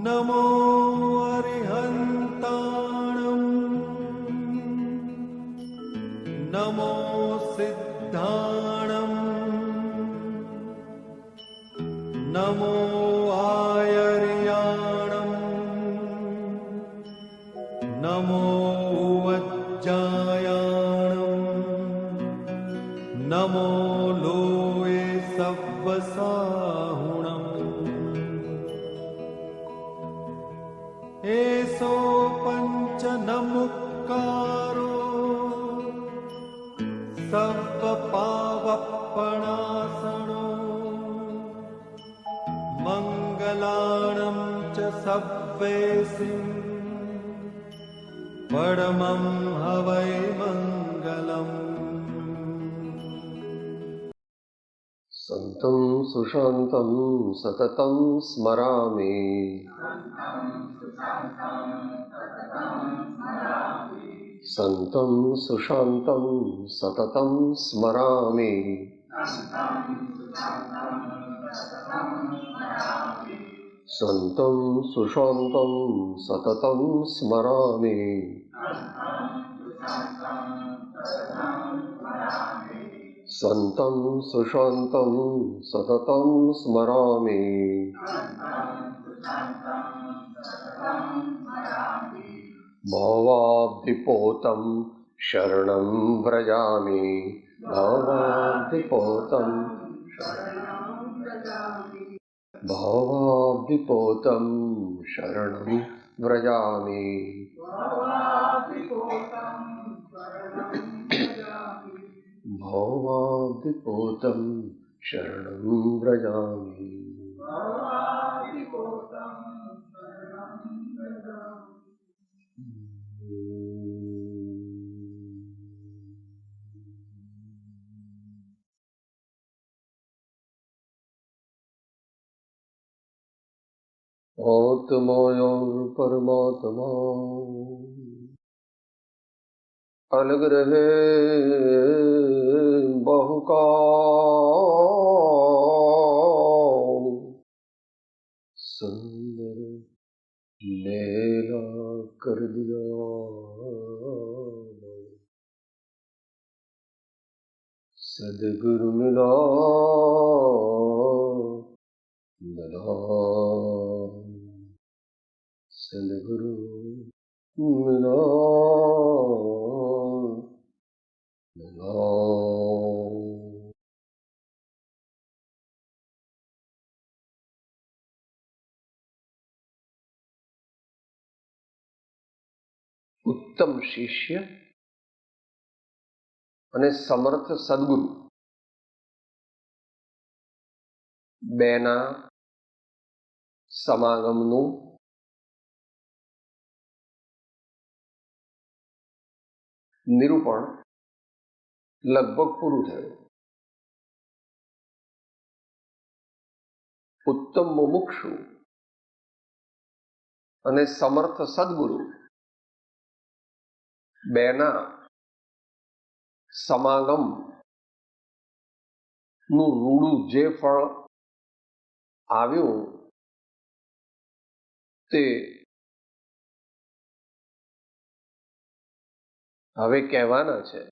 નમો અરિહંતાણં નમો સિદ્ધાણં નમો આયર્યાણં નમો વજ્જાયાણં નમો લોએ સવ્વસાહુણં એસો પંચ નમુક્કારો સર્વ પાવપણાસણો મંગલાણં ચ સવ્વેસિં પરમં હવૈ મંગલમ. સંતં સુશાંतं સતतं સ્મરામિ. સંતં સુશાંतं સતतं સ્મરામિ. સંતં સુશાંतं સતतं સ્મરામિ. સંતં સુશાંतं સતतं સ્મરામિ. ભવાબ્ધિપોतं શરણં વ્રજામિ. ભવાબ્ધિપોतं ભવાબ્ધિપોतं શરણં વ્રજામિ. ભવાબ્ધિપોतं શરણં વ્રજામિ. આત્માયા પરમાત્મા અલગ રહે બહુકાલ. સુંદર લેલા કર દિયા સદગુરુ મિલા સદગુરુ મિલા. ઉત્તમ શિષ્ય અને સમર્થ સદગુરુ બેના સમાગમનું નિરૂપણ લગભગ પૂરું થયું. ઉત્તમ મુમુક્ષુ અને સમર્થ સદગુરુ બેના સમાગમ નું રૂડું જે ફળ આવ્યું તે હવે કહેવાના છે.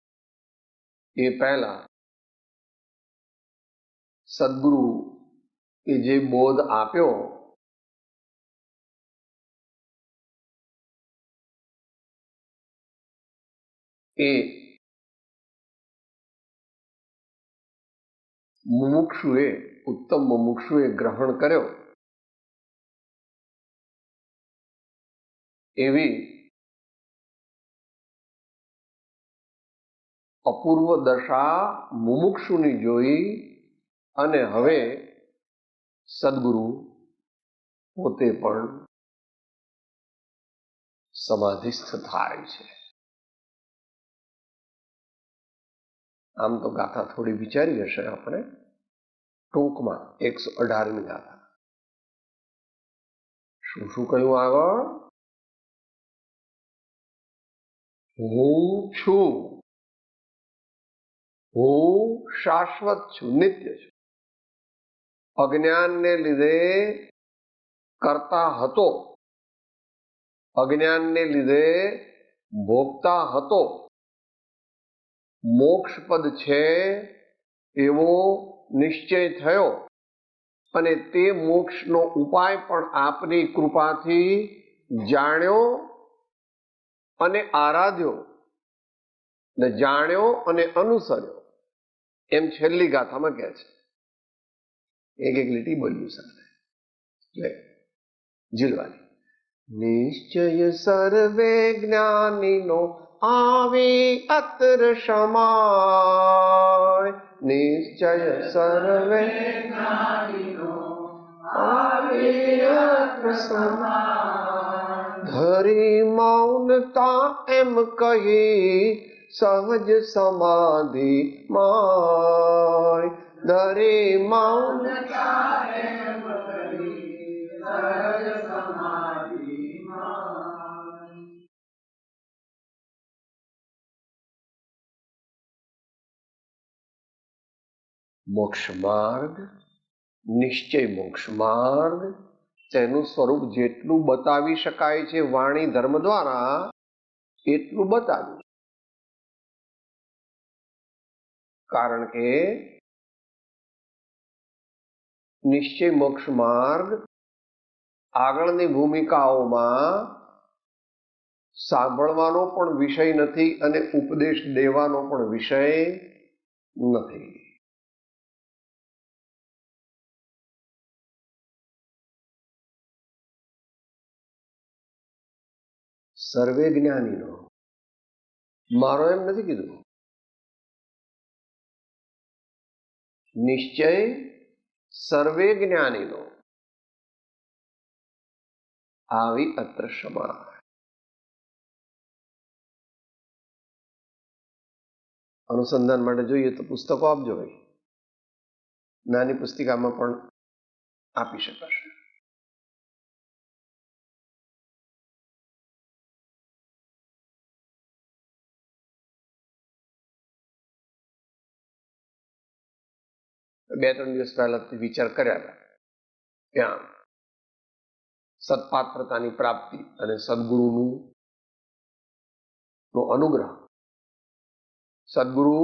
એ પહેલા સદગુરુ એ જે બોધ આપ્યો એ મુમુક્ષુએ ઉત્તમ મુમુક્ષુએ ગ્રહણ કર્યો એવી અપૂર્વ દશા મુમુક્ષુની જોઈ અને હવે સદગુરુ પોતે પણ સમાધિસ્થ થાય છે. આમ તો ગાથા થોડી વિચારી હશે આપણે. ટૂંકમાં 118મી ગાથા. શું શું કહ્યું આગળ? હું છું, હું શાશ્વત છું, નિત્ય છું. અજ્ઞાનને લીધે કરતા હતો, અજ્ઞાનને લીધે ભોગતા હતો, મોક્ષપદ છે એવો નિશ્ચય થયો અને તે મોક્ષનો ઉપાય પણ આપની કૃપાથી જાણ્યો અને આરાધ્યો ને જાણ્યો અને અનુસર્યો, એમ છેલ્લી ગાથામાં કહે છે. એક એક લીટી બોલ્યું સાથે જીલવાની. નિશ્ચય સર્વે જ્ઞાનીનો આવે અત્ર સમાય, નિશ્ચય સર્વે જ્ઞાનીનો આવે અત્ર સમાય, ધરી મૌનતા એમ કહી સહજ સમાધિ માય, ધરી મૌનતા એમ કહી સહજ સમાધિ માય. મોક્ષ માર્ગ, નિશ્ચય મોક્ષ માર્ગ, તેનું સ્વરૂપ જેટલું બતાવી શકાય છે વાણી ધર્મ દ્વારા એટલું બતાવ્યું. કારણ કે નિશ્ચય મોક્ષ માર્ગ આગળની ભૂમિકાઓમાં સાંભળવાનો પણ વિષય નથી અને ઉપદેશ દેવાનો પણ વિષય નથી. સર્વે જ્ઞાનીનો, મારો એમ નથી કીધું. નિશ્ચય સર્વે જ્ઞાનીનો આવી અત્ર સમાય. અનુસંધાન માટે જોઈએ તો પુસ્તકો આપજો ભાઈ, નાની પુસ્તિકામાં પણ આપી શકાશે. બે ત્રણ દિવસ પહેલાથી વિચાર કર્યા હતા ત્યાં સત્પાત્રતાની પ્રાપ્તિ અને સદગુરુનું અનુગ્રહ, સદગુરુ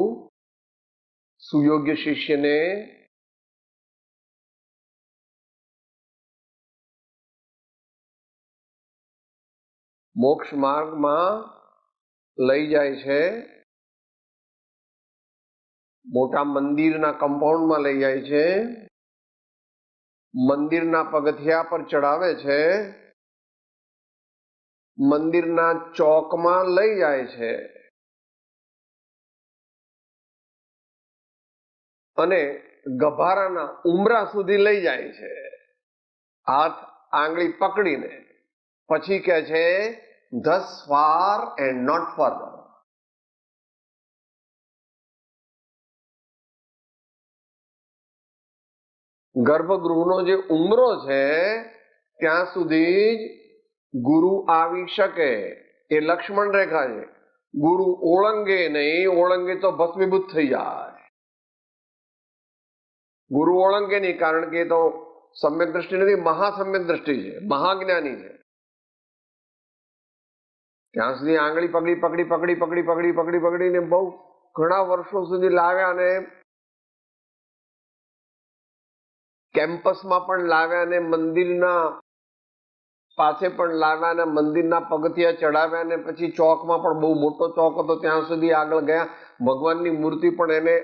સુયોગ્ય શિષ્યને મોક્ષ માર્ગમાં લઈ જાય છે, મોટા મંદિરના કમ્પાઉન્ડમાં લઈ જાય છે, મંદિરના પગથિયા પર ચડાવે છે, મંદિરના ચોકમાં લઈ જાય છે અને ગભારાના ઉમરા સુધી લઈ જાય છે, હાથ આંગળી પકડીને. પછી કહે છે thus far and not further. ગર્ભગૃહનો જે ઉમરો છે ત્યાં સુધી જ ગુરુ આવી શકે, એ લક્ષ્મણ રેખા છે. ગુરુ ઓળંગે નહીં, ઓળંગે તો ભસ્મીભૂત થઈ જાય. ગુરુ ઓળંગે નહીં, કારણ કે એ તો સમ્યક દ્રષ્ટિ નથી, મહાસમ્યક દ્રષ્ટિ છે, મહાજ્ઞાની છે. ત્યાં સુધી આંગળી પકડી પકડી પકડી પકડી પકડી પકડી પકડીને બહુ ઘણા વર્ષો સુધી લાવ્યા અને કેમ્પસમાં પણ લાવ્યા અને મંદિરના પાસે પણ લાવ્યા અને મંદિરના પગથિયા ચડાવ્યા અને પછી ચોકમાં પણ બહુ મોટો ચોક હતો ત્યાં સુધી આગળ ગયા. ભગવાનની મૂર્તિ પણ એને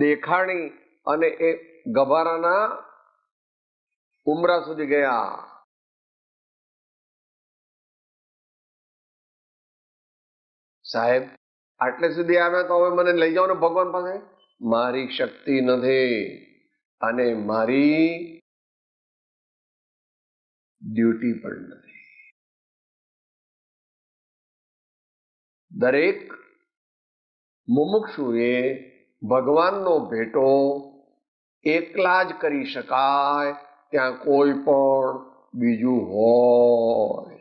દેખાણી અને એ ગભારાના ઉમરા સુધી ગયા. સાહેબ આટલે સુધી આવ્યા તો હવે મને લઈ જાઓ ને ભગવાન પાસે. મારી શક્તિ નથી અને મારી ડ્યુટી પણ નથી. દરેક મુમુક્ષુએ ભગવાનનો ભેટો એકલા જ કરી શકાય, ત્યાં કોઈ પણ બીજું હોય.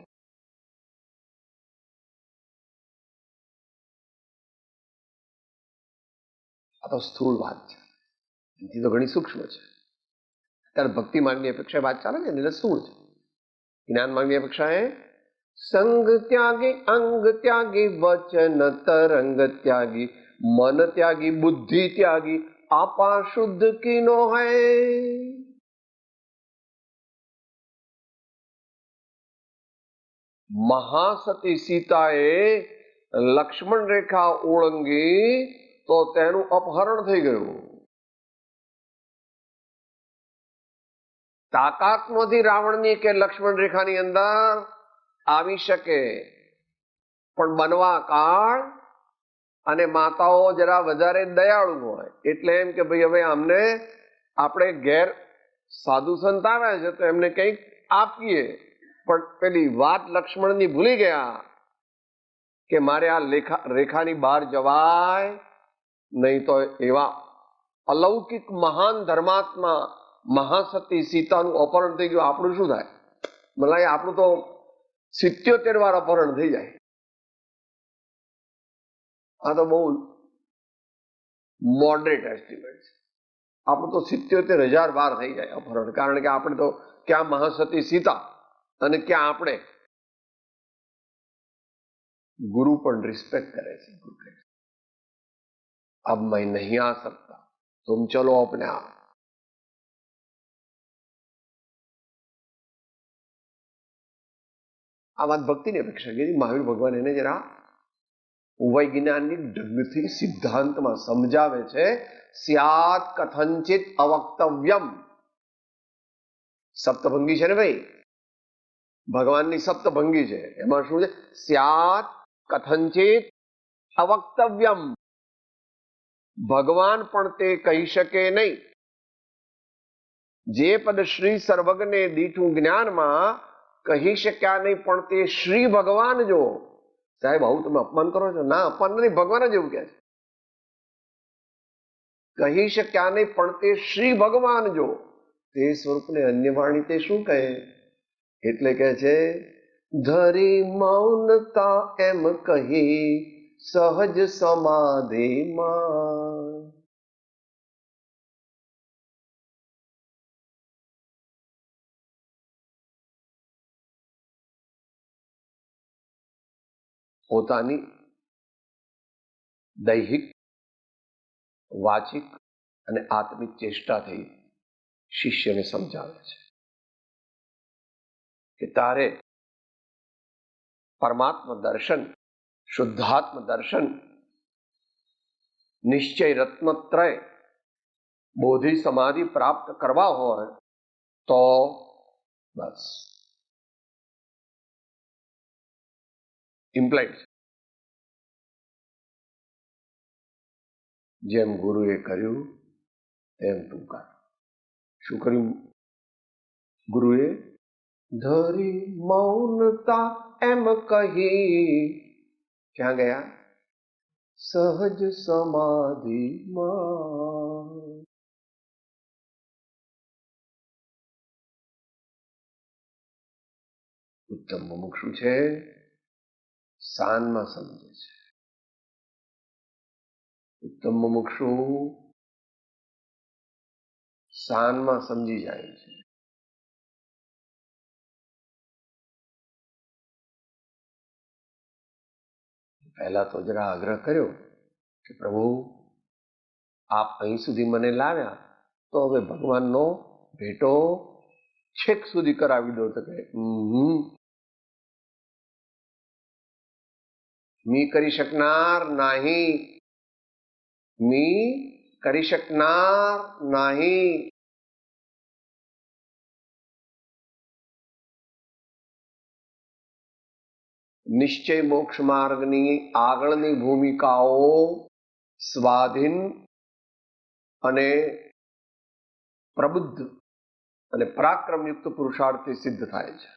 આ તો સ્થૂળ વાત છે, એથી તો ઘણી સૂક્ષ્મ છે. ત્યારે ભક્તિ માર્ગની અપેક્ષા વાત ચાલે છે ને, એટલે સ્થૂળ છે. જ્ઞાન માગની અપેક્ષા એ સંગ ત્યાગી, અંગ ત્યાગી, વચન તરંગ ત્યાગી, મન ત્યાગી, બુદ્ધિ ત્યાગી, આપા શુદ્ધ કીનો હૈ. મહાસતી સીતાએ લક્ષ્મણ રેખા ઓળંગી તો તેનું અપહરણ થઈ ગયું. તાકાત નથી રાવણની કે લક્ષ્મણ રેખાની અંદર આવી શકે, પણ બનવા કાળ અને માતાઓ જરા વધારે દયાળુ હોય એટલે એમ કે ભાઈ હવે આમને આપણે ઘેર સાધુ સંત આવ્યા છે તો એમને કંઈક આપીએ. પણ પેલી વાત લક્ષ્મણની ભૂલી ગયા કે મારે આ રેખાની બહાર જવાય નહીં, તો એવા અલૌકિક મહાન ધર્માત્મા મહાસતી સીતાનું અપહરણ થઈ ગયું. આપણું શું થાય? મલાઈ આપણું તો 77 વાર અપહરણ થઈ જાય. આ તો બહુ મોડરેટ એસ્ટિમેટ છે. આપણું તો 77,000 વાર થઈ જાય અપહરણ, કારણ કે આપણે તો ક્યાં મહાસતી સીતા અને ક્યાં આપણે. ગુરુ પણ રિસ્पेक्ट करे છે. अब मैं नहीं आ सकता, तुम चलो अपने आप. આ વાત ભક્તિની અપેક્ષા કીધી. મહાવીર ભગવાન એને જરા વૈજ્ઞાનિક ઢંગથી સિદ્ધાંતમાં સમજાવે છે. સ્યાત કથંચિત અવક્તવ્યમ. સપ્તભંગી છે ને ભાઈ, ભગવાનની સપ્તભંગી છે. એમાં શું છે? સ્યાત કથંચિત અવક્તવ્યમ. ભગવાન પણ તે કહી શકે નહીં. જે પદ શ્રી સર્વજ્ઞને દીઠું જ્ઞાનમાં કહી શક્યા નહીં, પણ તે શ્રી ભગવાન જો. સાહેબ આવું તમે અપમાન કરો છો? ના, અપમાન નથી, ભગવાન જ એવું કહે છે. કહી શક્યા નહીં પણ તે શ્રી ભગવાન જો, તે સ્વરૂપને અન્ય વાણી તે શું કહે? એટલે કહે છે ધરી મૌનતા એમ કહી સહજ સમાધિમાં. પોતાની દૈહિક, વાચિક અને આત્મિક ચેષ્ટાથી શિષ્યને સમજાવે છે કે તારે પરમાત્મ દર્શન, શુદ્ધાત્મ દર્શન, નિશ્ચય રત્નત્રય, બોધિ સમાધિ પ્રાપ્ત કરવા હોય તો બસ ઇમ્પ્લાઇડ. જેમ ગુરુએ કર્યું તેમ તું કર. શું કર્યું ગુરુએ? ધરી મૌનતા એમ કહી. ક્યાં ગયા? સહજ સમાધિમાં. ઉત્તમ મુમુક્ષુ છે, શાનમાં સમજે છે. ઉત્તમ મુમુક્ષુ શાનમાં સમજી જાય છે. પહેલા તો જરા આગ્રહ કર્યો કે પ્રભુ આપ અહીં સુધી મને લાવ્યા તો હવે ભગવાનનો ભેટો છેક સુધી કરાવી દો. તો કે મી કરી શકનાર નહીં, મી કરી શકનાર નહીં. નિશ્ચય મોક્ષ માર્ગની આગળની ભૂમિકાઓ સ્વાધીન અને પ્રબુદ્ધ અને પરાક્રમયુક્ત પુરુષાર્થથી સિદ્ધ થાય છે.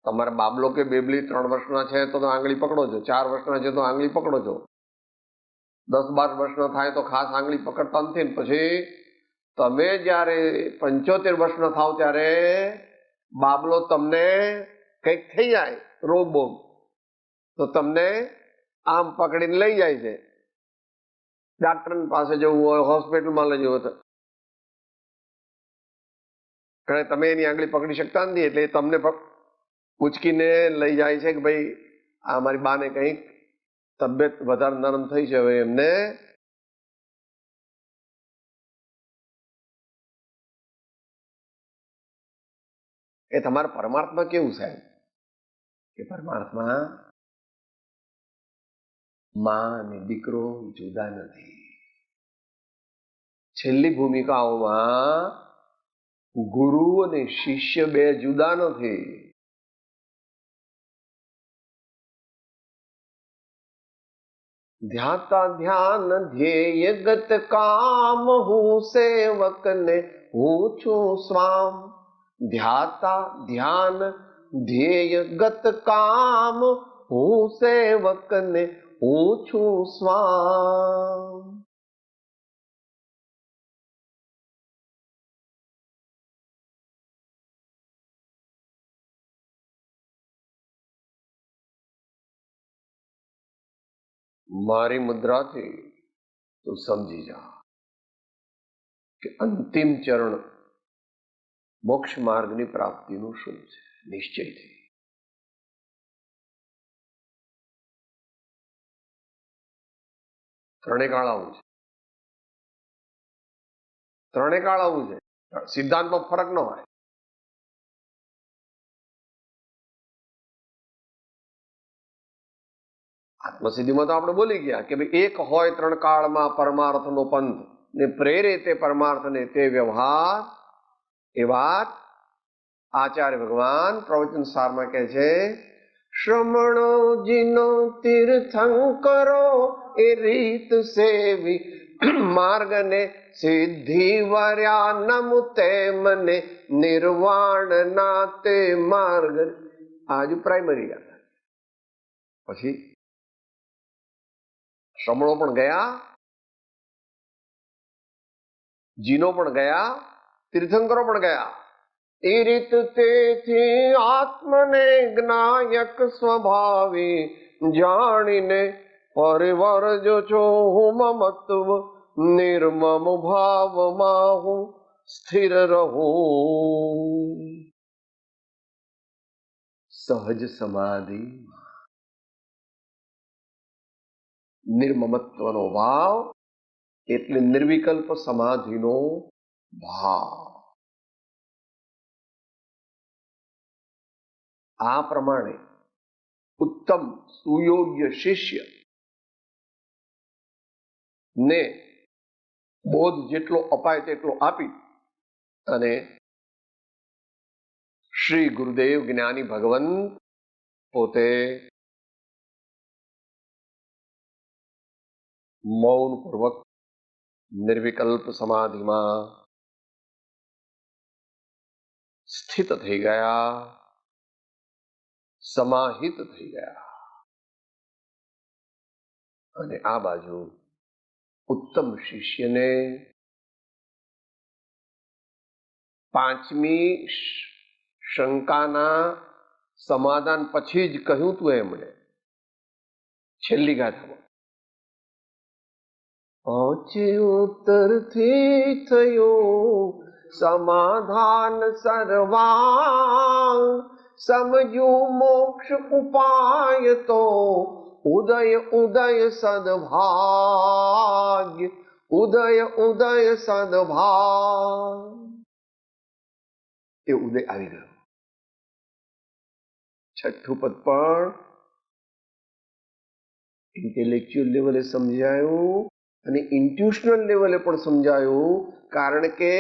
તમારા બાબલો કે બેબલી 3 વર્ષના છે તો આંગળી પકડો છો, 4 વર્ષના છે તો આંગળી પકડો છો, 10-12 વર્ષના થાય તો ખાસ આંગળી પકડતા નથી. પછી તમે જયારે 75 વર્ષના થાવ ત્યારે બાબલો તમને કંઈક થઈ જાય, રોગ બોગ, તો તમને આમ પકડીને લઈ જાય છે. ડાક્ટર પાસે જવું હોય, હોસ્પિટલમાં લઈ જવું હોય કારણ કે તમે એની આંગળી પકડી શકતા નથી, એટલે તમને ઉચકીને લઈ જાય છે કે ભાઈ આ મારી બાને કંઈક તબિયત વધારે નરમ થઈ છે, હવે એમને એ તમારા પરમાર્થમાં કેવું સાહેબ કે પરમાર્થમાં માં અને દીકરો જુદા નથી. છેલ્લી ભૂમિકાઓમાં ગુરુ અને શિષ્ય બે જુદા નથી. ધ્યાતા ધ્યાન ધ્યેય ગત કામ, હું સેવક ને હું છું સ્વામ. ધ્યાતા ધ્યાન ધ્યેય ગત કામ, હું સેવક ને હું છું સ્વામ. મારી મુદ્રાથી તું સમજી જા કે અંતિમ ચરણ મોક્ષ માર્ગની પ્રાપ્તિનું શું છે. નિશ્ચયથી ત્રણે કાળ આવું છે, ત્રણે કાળ આવું છે. સિદ્ધાંતમાં ફરક ન હોય. આત્મસિદ્ધિમાં તો આપણે બોલી ગયા કે ભાઈ એક હોય ત્રણ કાળમાં પરમાર્થનો પંથ, ને પ્રેરે તે પરમાર્થને તે વ્યવહાર. એ વાત આચાર્ય ભગવાન પ્રવચન સારમાં કહે છે, શ્રમણો જીનો તીર્થંકરો એ રીત સેવી માર્ગને સિદ્ધિ વર્યા નમુ તેમને નિર્વાણ ના તે માર્ગ. આજુ પ્રાઇમરી ગયા. પછી શ્રમણો પણ ગયા, જીનો પણ ગયા, તીર્થંકરો પણ ગયા. એ રીત તેથી આત્મને જ્ઞાયક સ્વભાવી જાણીને પરિવર્જો છો હું મમત્વ નિર્મમ ભાવમાં હું સ્થિર રહું. સહજ સમાધિ નિર્મમત્વનો ભાવ એટલે નિર્વિકલ્પ સમાધિનો ભાવ. આ પ્રમાણે ઉત્તમ સુયોગ્ય શિષ્ય ને બોધ જેટલો અપાય તેટલો આપી અને શ્રી ગુરુદેવ જ્ઞાની ભગવંત પોતે મૌન પૂર્વક નિર્વિકલ્પ સમાધિમાં સ્થિત થઈ ગયા, સમાહિત થઈ ગયા. અને આ બાજુ ઉત્તમ શિષ્યને પાંચમી શંકાના સમાધાન પછી જ કહ્યું તું એમણે છેલ્લી ગાથામાં, ઉત્તરથી થયું સમાધાન સર્વાંગ, સમજ્યું મોક્ષ ઉપાય તો ઉદય ઉદય સદભાગ્ય, ઉદય ઉદય સદભાગ્ય. એ ઉદય આવી ગયો. છઠ્ઠું પદ પણ ઇન્ટેલેક્ચ્યુઅલ લેવલે સમજાયું અને ઇન્ટ્યુશનલ લેવલે પણ સમજાયું. કારણ કે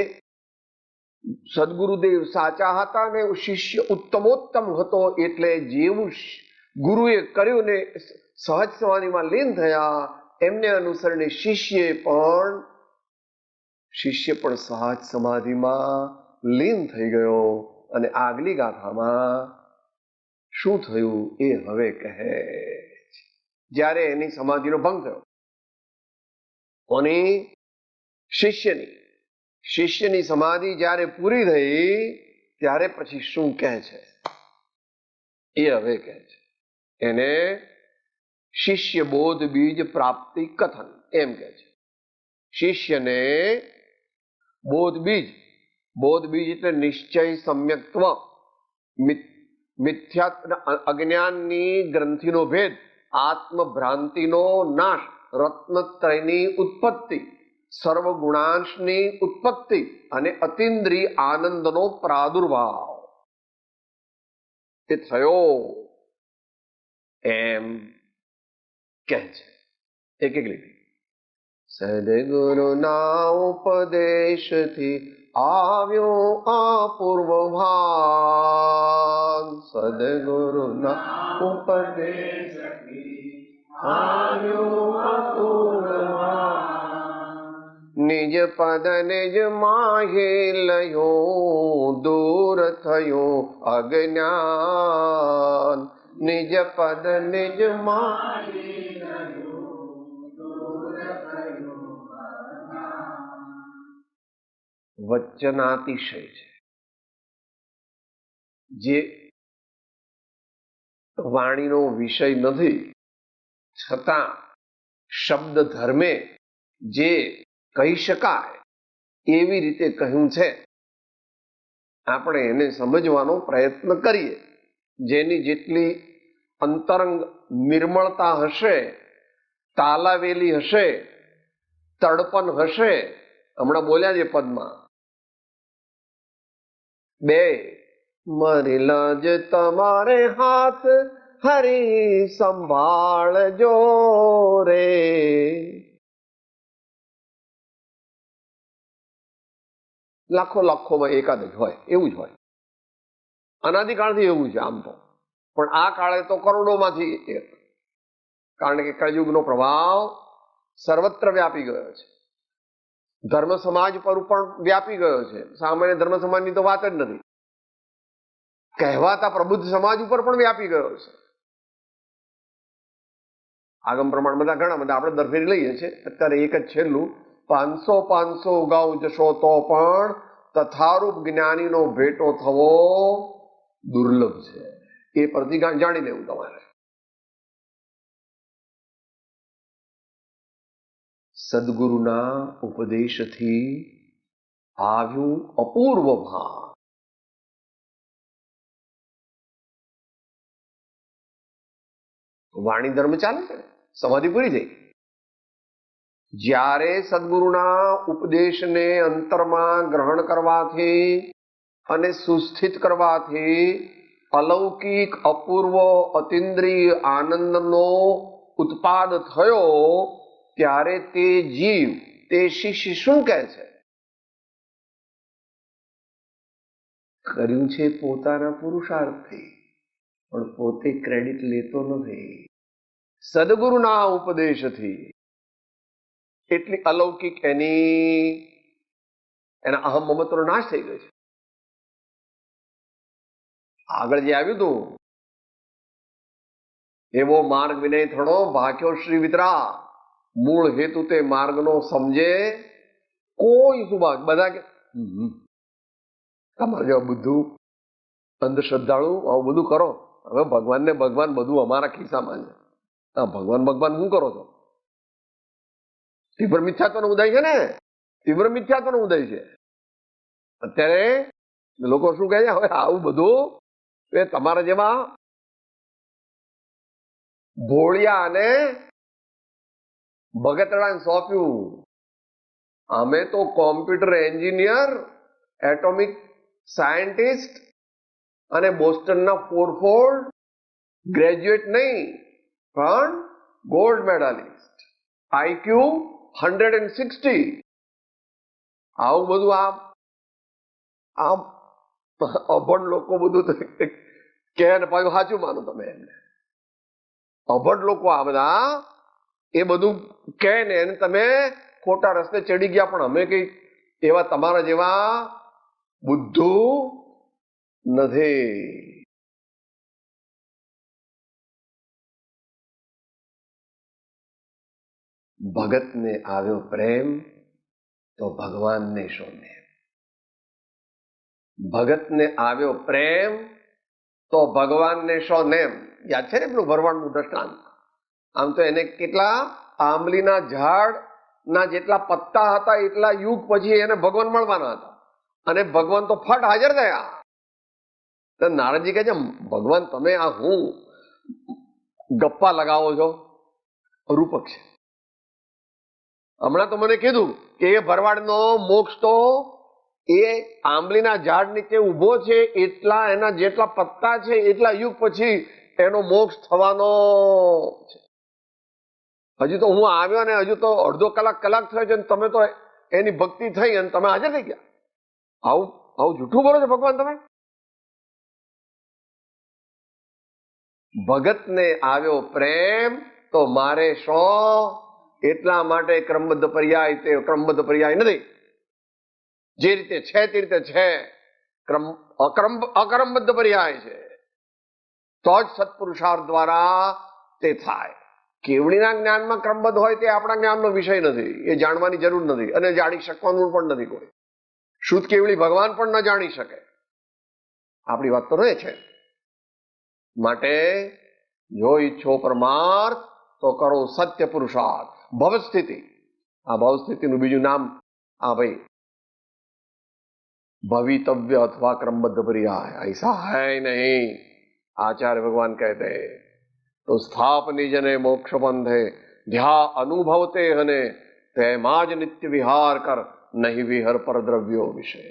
સદગુરુદેવ સાચા હતા ને શિષ્ય ઉત્તમોત્તમ હતો, એટલે જેવું ગુરુએ કર્યું ને સહજ સમાધિમાં લીન થયા એમને અનુસરણે શિષ્ય પણ સહજ સમાધિમાં લીન થઈ ગયો. અને આગલી ગાથામાં શું થયું એ હવે કહે. જ્યારે એની સમાધિનો ભંગ થયો, કોની? શિષ્યની સમાધિ જ્યારે પૂરી થઈ ત્યારે પછી શું કહે છે એ હવે કહે છે. એને શિષ્ય બોધ બીજ પ્રાપ્તિ કથન એમ કહે છે. શિષ્યને બોધ બીજ બોધ બીજ એટલે નિશ્ચય, સમ્યક્ત્વ, મિથ્યા અજ્ઞાનની ગ્રંથિનો ભેદ, આત્મભ્રાંતિનો નાશ, રત્નત્રયની ઉત્પત્તિ, સર્વગુણાંશની ઉત્પત્તિ અને અતિન્દ્રિય આનંદનો પ્રાદુર્ભાવ એ થયો એમ કહે છે. એક એક લીટી. સદગુરુના ઉપદેશથી આવ્યો અપૂર્વ ભાન. સદગુરુના ઉપદેશથી આવ્યો અપૂર્વ ભાન. નિજ પદ નિજ માહે લયો, દૂર થયો અજ્ઞાન. નિજ પદ નિજ માહે વચનાતિશય છે. જે વાણીનો વિષય નથી છતાં શબ્દ ધર્મે જે કહી શકાય એવી રીતે કહ્યું છે. આપણે એને સમજવાનો પ્રયત્ન કરીએ. જેની જેટલી અંતરંગ નિર્મળતા હશે, તાલાવેલી હશે, તડપણ હશે. હમણાં બોલ્યા છે પદમાં, બે મારી લાજ તમારે હાથ, હરી સંભાળજો રે. લાખો લાખોમાં એકાદ જ હોય, એવું જ હોય. અનાદિકાળથી એવું છે આમ તો, પણ આ કાળે તો કરોડોમાંથી એક. કારણ કે કળયુગનો પ્રભાવ સર્વત્ર વ્યાપી ગયો છે. ધર્મ સમાજ પર પણ વ્યાપી ગયો છે. સામાન્ય ધર્મ સમાજની તો વાત જ નથી. કહેવાતા પ્રબુદ્ધ સમાજ ઉપર પણ વ્યાપી ગયો છે. આગમ પ્રમાણ બધા ઘણા બધા આપણે દરફેરી લઈએ છીએ. અત્યારે એક જ છેલ્લું, 500 ગાઉ જશો તો પણ તથારૂપ જ્ઞાનીનો ભેટો થવો દુર્લભ છે. એ પરથી જાણી લેવું તમારે. સદગુરુના ઉપદેશથી આવ્યું અપૂર્વ ભાન. વાણી ધર્મ ચાલે છે, સમાધિ પૂરી થઈ. જ્યારે સદગુરુના ઉપદેશને અંતરમાં ગ્રહણ કરવાથી અને સુસ્થિત કરવાથી અલૌકિક અપૂર્વ અતિન્દ્રિય આનંદનો ઉત્પાદ થયો, ત્યારે તે જીવ, તે શિષ્ય શું કહે છે? કર્યું છે પોતાના પુરુષાર્થથી, પણ પોતે ક્રેડિટ લેતો નથી. સદગુરુના ઉપદેશથી એટલી અલૌકિક એના અહમ મમત્વનો નાશ થઈ ગયો છે. આગળ જે આવ્યું હતું, એવો માર્ગ વિનય થણો ભાગ્યો શ્રી વિતરા, મૂળ હેતુ તે માર્ગનો સમજે કોઈ સુભાગ. બધા કે તમારે જેવા બધું અંધશ્રદ્ધાળુ આવું બધું કરો, હવે ભગવાનને ભગવાન બધું અમારા ખિસ્સામાં છે. હા, ભગવાન શું કરો છો? તીવ્ર મિથ્યાત્વનો ઉદય છે ને, તીવ્ર મિથ્યાત્વનો ઉદય છે. અત્યારે લોકો શું કહે છે, હવે આવું બધું એ તમારા જેવા ભોળિયા અને ભગતડાને સોંપ્યું. અમે તો કોમ્પ્યુટર એન્જિનિયર, એટોમિક સાયન્ટિસ્ટ અને બોસ્ટનના ફોરફોર્ડ ગ્રેજ્યુએટ નહીં, પણ ગોલ્ડ મેડાલિસ્ટ, IQ 160. આવું બધું આમ અભણ લોકો બધું કે ને પાછું સાચું માનો તમે એમને. અભણ લોકો આ બધા એ બધું કહે ને તમે ખોટા રસ્તે ચડી ગયા. પણ અમે કઈ એવા તમારા જેવા બુદ્ધુ નથી. ભગતને આવ્યો પ્રેમ તો ભગવાનને શો નેમ. ભગતને આવ્યો પ્રેમ તો ભગવાનને શો નેમ. યાદ છે ને પેલું ભરવાડનું દ્રષ્ટાંત? આમ તો એને કેટલા આંબલીના ઝાડના જેટલા પત્તા હતા એટલા યુગ પછી એને ભગવાન મળવાના હતા. અને ભગવાન તો ફટ હાજર થયા. તો નારદજી કહે છે, ભગવાન તમે આ હું ગપ્પા લગાવો છો? રૂપક છે. હમણાં તો મને કીધું કે એ ભરવાડનો મોક્ષ તો એ આંબલીના ઝાડ નીચે ઉભો છે, એટલા એના જેટલા પત્તા છે એટલા યુગ પછી એનો મોક્ષ થવાનો છે. હજુ તો હું આવ્યો ને હજુ તો અડધો કલાક થયો છે, તમે તો એની ભક્તિ થઈ અને તમે હાજર થઈ ગયા. આવું જૂઠું બોલો છો ભગવાન તમે? ભગતને આવ્યો પ્રેમ તો મારે શું? એટલા માટે ક્રમબદ્ધ પર્યાય તે ક્રમબદ્ધ પર્યાય નથી. જે રીતે છે તે રીતે છે. અક્રમબદ્ધ પર્યાય છે. તો જ સત્પુરુષાર્થ દ્વારા તે થાય. કેવડીના જ્ઞાનમાં ક્રમબદ્ધ હોય તે આપણા જ્ઞાનનો વિષય નથી. એ જાણવાની જરૂર નથી અને જાણી શકવાનું પણ નથી કોઈ. શુદ્ધ કેવડી ભગવાન પણ ન જાણી શકે. આપણી વાત તો રહે છે. માટે જો ઈચ્છો પરમાર્થ તો કરો સત્ય પુરુષાર્થ. ભવસ્થિતિ, આ ભવસ્થિતિનું બીજું નામ આ ભાઈ भवितव्य अथवा क्रमबद्ध पर्याय, ऐसा है नहीं. आचार्य भगवान कहते हैं तो स्थापनी जने मोक्ष बंधे ध्या अनुभवते हने तेमाज नित्य विहार कर नहीं विहर पर द्रव्यो विषय.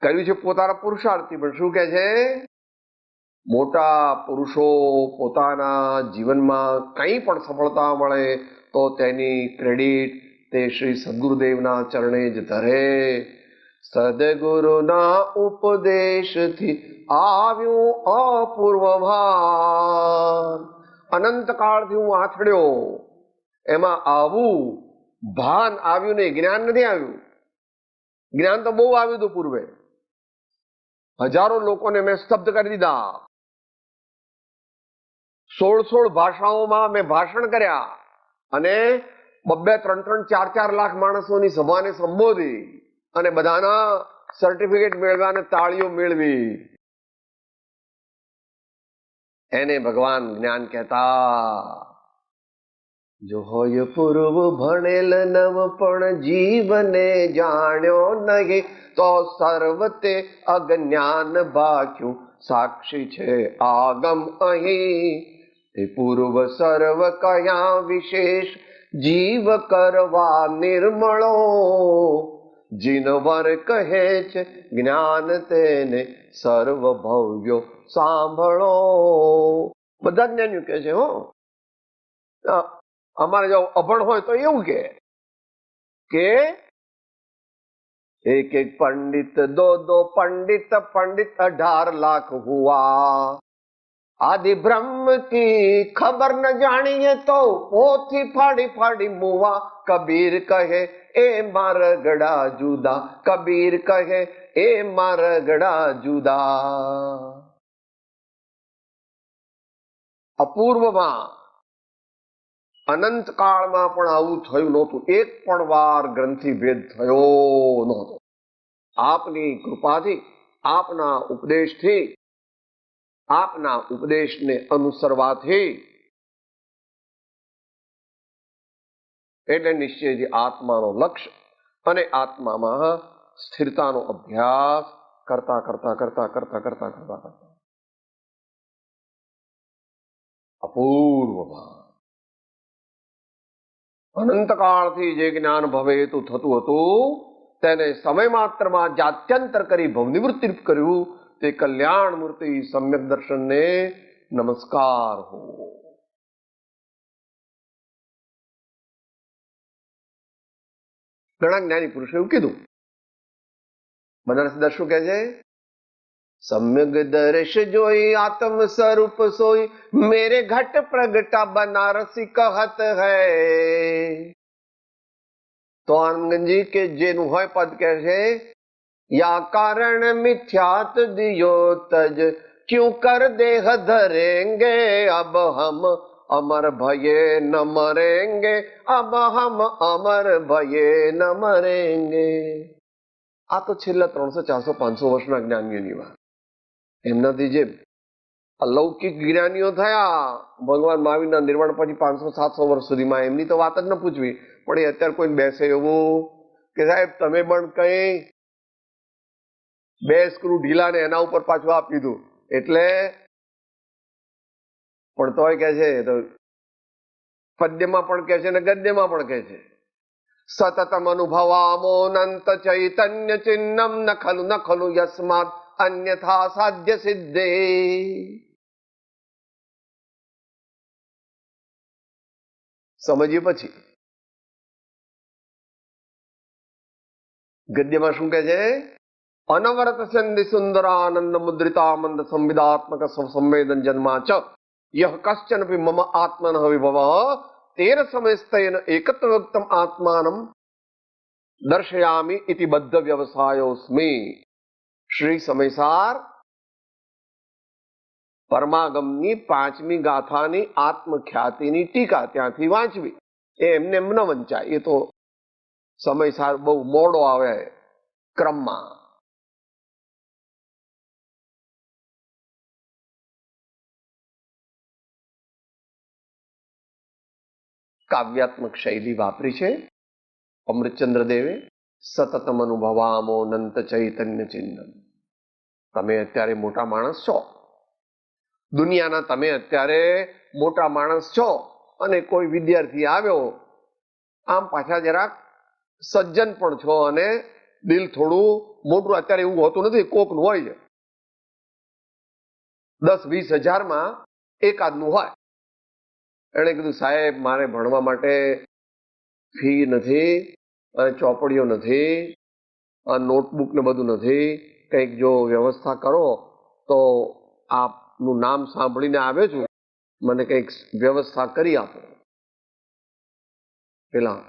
કહ્યું છે પોતાના પુરુષાર્થી, પણ શું કહે છે? મોટા પુરુષો પોતાના જીવનમાં કંઈ પણ સફળતા મળે તો તેની ક્રેડિટ તે શ્રી સદગુરુદેવના ચરણે જ ધરે. સદગુરુના ઉપદેશથી આવ્યું અપૂર્વ ભાન. અનંત કાળથી હું આથડ્યો, એમાં આવું ભાન આવ્યું નહીં, જ્ઞાન નથી આવ્યું. જ્ઞાન તો બહુ આવ્યું હતું પૂર્વે. હજારો લોકોને મેં સ્તબ્ધ કરી દીધા. 16 ભાષાઓમાં મેં ભાષણ કર્યા અને 2-3, 4 લાખ માણસોની સભાને સંબોધી અને બધાના સર્ટિફિકેટ મેળવ્યા અને તાળીઓ મેળવી. એને ભગવાન જ્ઞાન કહેતા. જો હોય પૂર્વ ભણેલ નવ પણ જીવને જાણ્યો નહીં તો સર્વતે અજ્ઞાન ભાખ્યું સાક્ષી છે આગમ અહીં. તે પૂર્વ સર્વ કયા વિશેષ જીવ કરવા નિર્મળો. જીનવર કહે છે જ્ઞાન તેને સર્વ ભવ્યો સાંભળો. બધા જ્ઞાનીઓ કહે છે. અમારે જો અભણ હોય તો એવું કે एक एक पंडित दो पंडित 18 लाख हुआ. आदि ब्रह्म की खबर न जानिए तो पोथी फाड़ी मुआ. कबीर कहे ए मारगड़ा जुदा, कबीर कहे ए मारगड़ा जुदा. અપૂર્વમાં અનંત કાળમાં પણ આવું થયું નહોતું. એક પણ વાર ગ્રંથિ ભેદ થયો નહોતો. આપની કૃપાથી, આપના ઉપદેશથી, આપના ઉપદેશને અનુસરવાથી એટલે નિશ્ચયથી આત્માનો લક્ષ્ય અને આત્મામાં સ્થિરતાનો અભ્યાસ કરતા અપૂર્વમાં અનંતકાળથી જે જ્ઞાન ભવેતું થતું હતું તેને સમય માત્રમાં જાત્યંતર કરી ભવનિવૃત્તિ કર્યું. તે કલ્યાણ મૂર્તિ સમ્યક દર્શનને નમસ્કાર હો. ઘણા જ્ઞાની પુરુષો એવું કીધું. બનારસ દર્શ શું કહે છે? सम्यक दर्श जोई आत्म स्वरूप सोई मेरे घट प्रगटा बनारसी कहत है. तो आनंदजी के જેનું હોય પદ કહે છે યા કારણ મિથ્યાત દિયો તજ ક્યું કર દેહ ધરેંગે અબ હમ અમર ભયે ન મરેંગે અબ હમ અમર ભયે ન મરેંગે. આ તો છેલ્લા 300, 400, 500 વર્ષના જ્ઞાનીઓની વાત. એમનાથી જે અલૌકિક જ્ઞાનીઓ થયા ભગવાન મહાવીરના નિર્વાણ પછી 500, 700 વર્ષ સુધીમાં, એમની તો વાત જ ન પૂછવી. પણ એ અત્યારે કોઈ બેસે એવું કે સાહેબ તમે પણ કઈ 2 સ્ક્રૂ ઢીલા ને એના ઉપર પાછું આપી દીધું એટલે પણ તોય કે છે તો પદ્યમાં પણ કે છે ને ગદ્યમાં પણ કે છે સતતમ અનુભવામો અનંત ચૈતન્ય ચિહ્નમ ન ખલુ યસ્માત અન્યથા સાધ્ય સિદ્ધે. સમજીએ પછી ગદ્યમાં શું કે છે? અનવરત સંધિ સુંદરાનંદ મુદ્રિતામંદ સંવિદાત્મક સંવેદન જન્મા ચ યહ કશ્ચન મમ આત્મન વિભવ તેર સમયસ્તેન એકત્વક્તમ આત્માનમ દર્શયામિ ઇતિ બદ્ધ વ્યવસાયોસ્મિ. શ્રી સમયસાર પરમાગમની 5મી ગાથાની આત્મખ્યાતિની ટીકા ત્યાંથી વાંચવી. એ એમને એમ ન વંચાય, એ તો સમયસાર બહુ મોડો આવે ક્રમમાં. કાવ્યાત્મક શૈલી વાપરી છે અમૃતચંદ્ર દેવે. સતતમ અનુભવામો અનંત ચૈતન્ય ચિહ્નમ. તમે અત્યારે મોટા માણસ છો, દુનિયાના તમે અત્યારે મોટા માણસ છો, અને કોઈ વિદ્યાર્થી આવ્યો, આમ પાછા જરાક સજ્જન પણ છો અને દિલ થોડું મોટું. અત્યારે એવું હોતું નથી, કોકનું હોય છે, 10-20 હજારમાં એકાદનું હોય. એણે કીધું સાહેબ મારે ભણવા માટે ફી નથી, અને ચોપડીઓ નથી, નોટબુક ને બધું નથી, કંઈક જો વ્યવસ્થા કરો તો આપનું નામ સાંભળીને આવ્યો છું, મને કંઈક વ્યવસ્થા કરી આપો. પેલા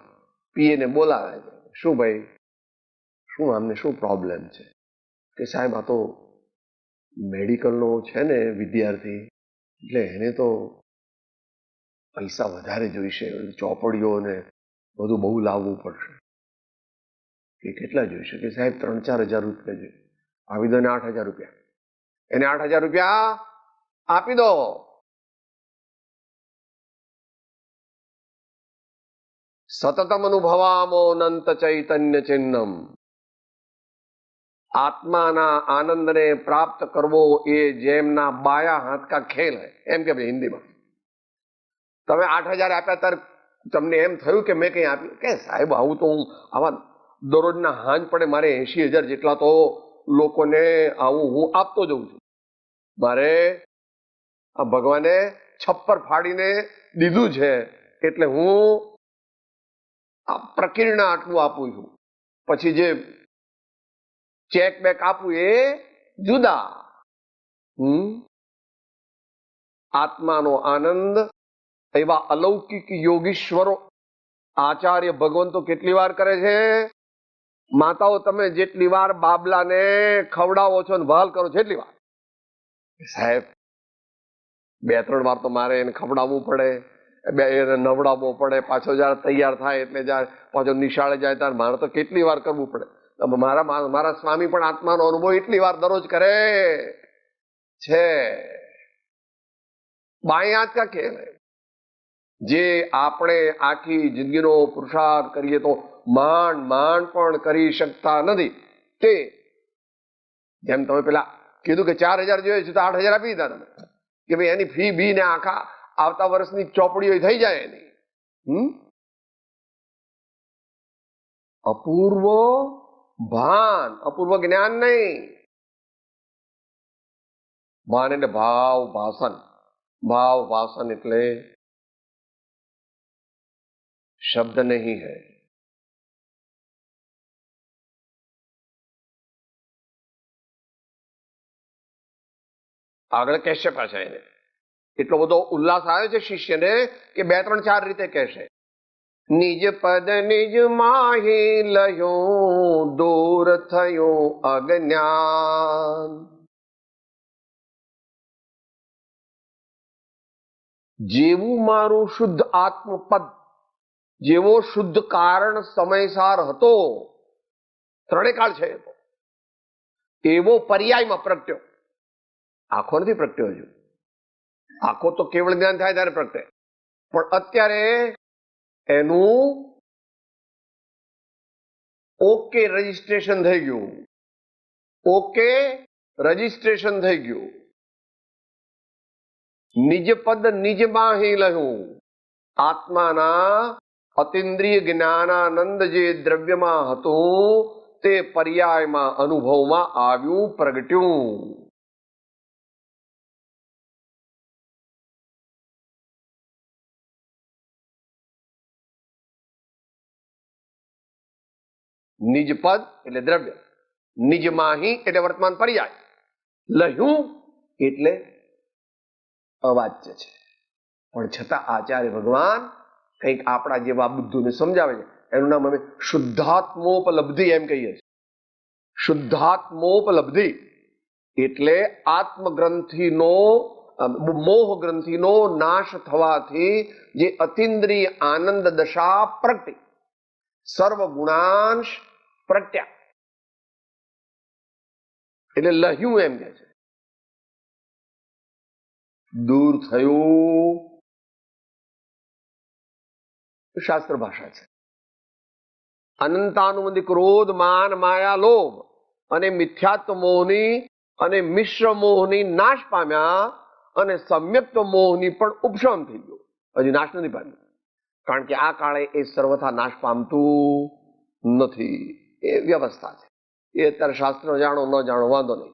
પીએ ને બોલાવે છે, શું ભાઈ, શું આમને શું પ્રોબ્લેમ છે? કે સાહેબ આ તો મેડિકલનો છે ને વિદ્યાર્થી, એટલે એને તો પૈસા વધારે જોઈશે, ચોપડીઓ ને બધું બહુ લાવવું પડશે. કે કેટલા જોઈશે? કે સાહેબ 3-4 હજાર રૂપિયા જોઈએ. આવી દો ને 8,000 રૂપિયા. એને 8,000 રૂપિયા આપી દો. સતતમ અનુભવામો અનંત ચૈતન્ય ચિહ્નમ. આત્માના આનંદને પ્રાપ્ત કરવો એ જેમના બાયા હાથ કા ખેલ હૈ, એમ કે ભાઈ હિન્દીમાં. તમે 8,000 આપ્યા ત્યારે તમને એમ થયું કે મેં કંઈ આપ્યું? કે સાહેબ આવું તો હું આવા દરરોજના હાંજ પડે મારે 80,000 જેટલા તો લોકોને આવું હું આપતો જઉં છું. મારે આ ભગવાને છપ્પર ફાડીને દીધું છે, એટલે હું આ પ્રકીર્ણ આટલું આપું છું. પછી જે ચેક બેક આપું એ જુદા. આત્માનો આનંદ એવા અલૌકિક યોગીશ્વરો આચાર્ય ભગવંતો કેટલી વાર કરે છે? માતાઓ તમે જેટલી વાર બાબલાને ખવડાવો છો ને વહાલ કરો છો એટલી વાર. સાહેબ 2-3 વાર તો મારે એને ખવડાવવું પડે, એને નવડાવવો પડે, પાછો જયારે તૈયાર થાય એટલે જયારે પાછો નિશાળે જાય ત્યારે મારે તો કેટલી વાર કરવું પડે. મારા સ્વામી પણ આત્માનો અનુભવ એટલી વાર દરરોજ કરે છે. બાયા કા ખેલ હૈ. જે આપણે આખી જિંદગીનો પુરુષાર્થ કરીએ તો માંડ પણ કરી શકતા નથી, તે જેમ તમે પેલા કીધું કે 4,000 જોઈએ છે તો 8,000 આપી દીધા તમે, કે ભાઈ એની ફી બી ને આખા આવતા વર્ષની ચોપડીઓ થઈ જાય એની. અપૂર્વ ભાન, અપૂર્વ જ્ઞાન નહીં. ભાન એટલે ભાવ ભાષણ. ભાવ ભાષણ એટલે શબ્દ નહીં હૈ. આગળ કહેશે પાછા એને એટલો બધો ઉલ્લાસ આવે છે શિષ્યને કે 2-3-4 રીતે કહેશે. નિજ પદ નિજ માહી લયો, દૂર થયો અજ્ઞાન. જેવું મારું શુદ્ધ આત્મપદ, જેવો શુદ્ધ કારણ સમયસાર હતો, 3 કાળ છે એવો પર્યાયમાં પ્રગટ્યો. આખો નથી પ્રગટ્યો હજુ, આખો તો કેવળ જ્ઞાન થાય ત્યારે પ્રગટે, પણ અત્યારે એનું ઓકે રજીસ્ટ્રેશન થઈ ગયું, ઓકે રજીસ્ટ્રેશન થઈ ગયું. નિજ પદ નિજમાં હી લહું, આત્માના અતિન્દ્રિય જ્ઞાનાનંદ જે દ્રવ્યમાં હતું તે પર્યાયમાં અનુભવમાં આવ્યું, પ્રગટ્યું. નિજ પદ એટલે દ્રવ્ય, નિજમાહી એટલે વર્તમાન પર્યાય, લહ્યું એટલે અવાચ્ય છે. પણ છતાં આચાર્ય ભગવાન કંઈક આપણા જેવા બુદ્ધુને સમજાવે છે. એનું નામ અમે શુદ્ધાત્મોપલબ્ધિ એમ કહીએ છીએ. શુદ્ધાત્મોપલબ્ધિ એટલે આત્મગ્રંથિનો મોહ ગ્રંથિનો નાશ થવાથી જે અતિન્દ્રિય આનંદ દશા પ્રગટી, સર્વ ગુણાંશ પ્રત્યા એટલે લહ્યું એમ કે છે, દૂર થયું. શાસ્ત્ર ભાષા છે. અનંતાનુબંધી ક્રોધ, માન, માયા, લોભ અને મિથ્યાત્વ મોહની અને મિશ્ર મોહની નાશ પામ્યા અને સમ્યક્ત મોહની પણ ઉપશમ થઈ ગયો. હજી નાશ નથી પામ્યું, કારણ કે આ કાળે એ સર્વથા નાશ પામતું નથી. એ વ્યવસ્થા છે. એ અત્યારે શાસ્ત્ર જાણો ન જાણો વાંધો નહીં.